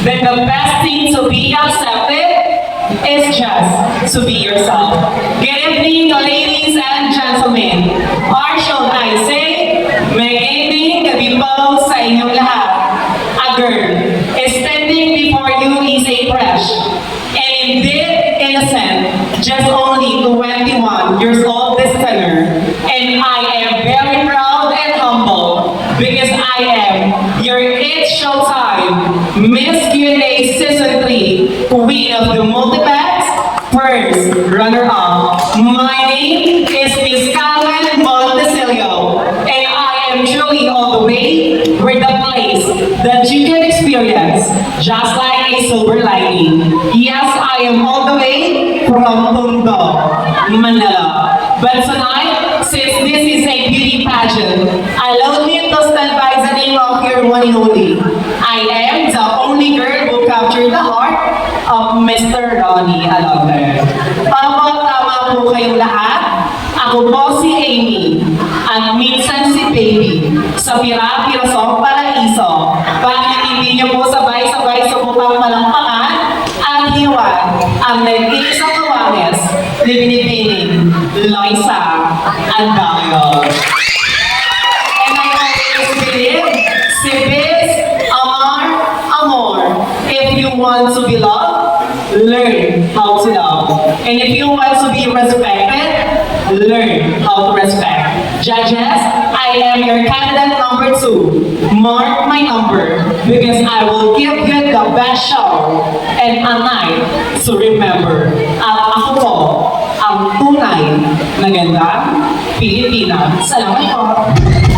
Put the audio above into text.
Then the best thing to be accepted is just to be yourself. Good evening, ladies and gentlemen. Or shall I say, may gabi po sa inyong lahat. A girl is standing before you is a fresh and indeed innocent, just only 21 years old this summer. And I am very proud and humble because I am your It's Showtime Miss Q&A Season 3 Queen of the Multiplex First Runner-Up. My name is Miss Karen Montecillo, and I am truly all the way with the place that you can experience just like a silver lining. Yes, I am all the way from Tondo, Manila. But tonight, since this is a beauty pageant, allow me to stand by the name of your one and only. I am the only girl who captured the heart of Mr. Ronnie Alonso. Tama po kayong lahat. Ako po si Amy, at minsan si Baby, sa Pira-Pirasong Paraiso. Bakit hindi niyo po sabay-sabay sa butang malampakan at hiwan ang nag-iisang kawanes, Libinibining, Loisa, and Dario. And I always believe, si Biz, Amor, if you want to be loved, learn how to love. And if you want to be respected, learn how to respect. Judges, I am your candidate number 2. Mark my number because I will give you the best show and a night to remember. At ako po, ang tunay na ganda Pilipina. Salamat po.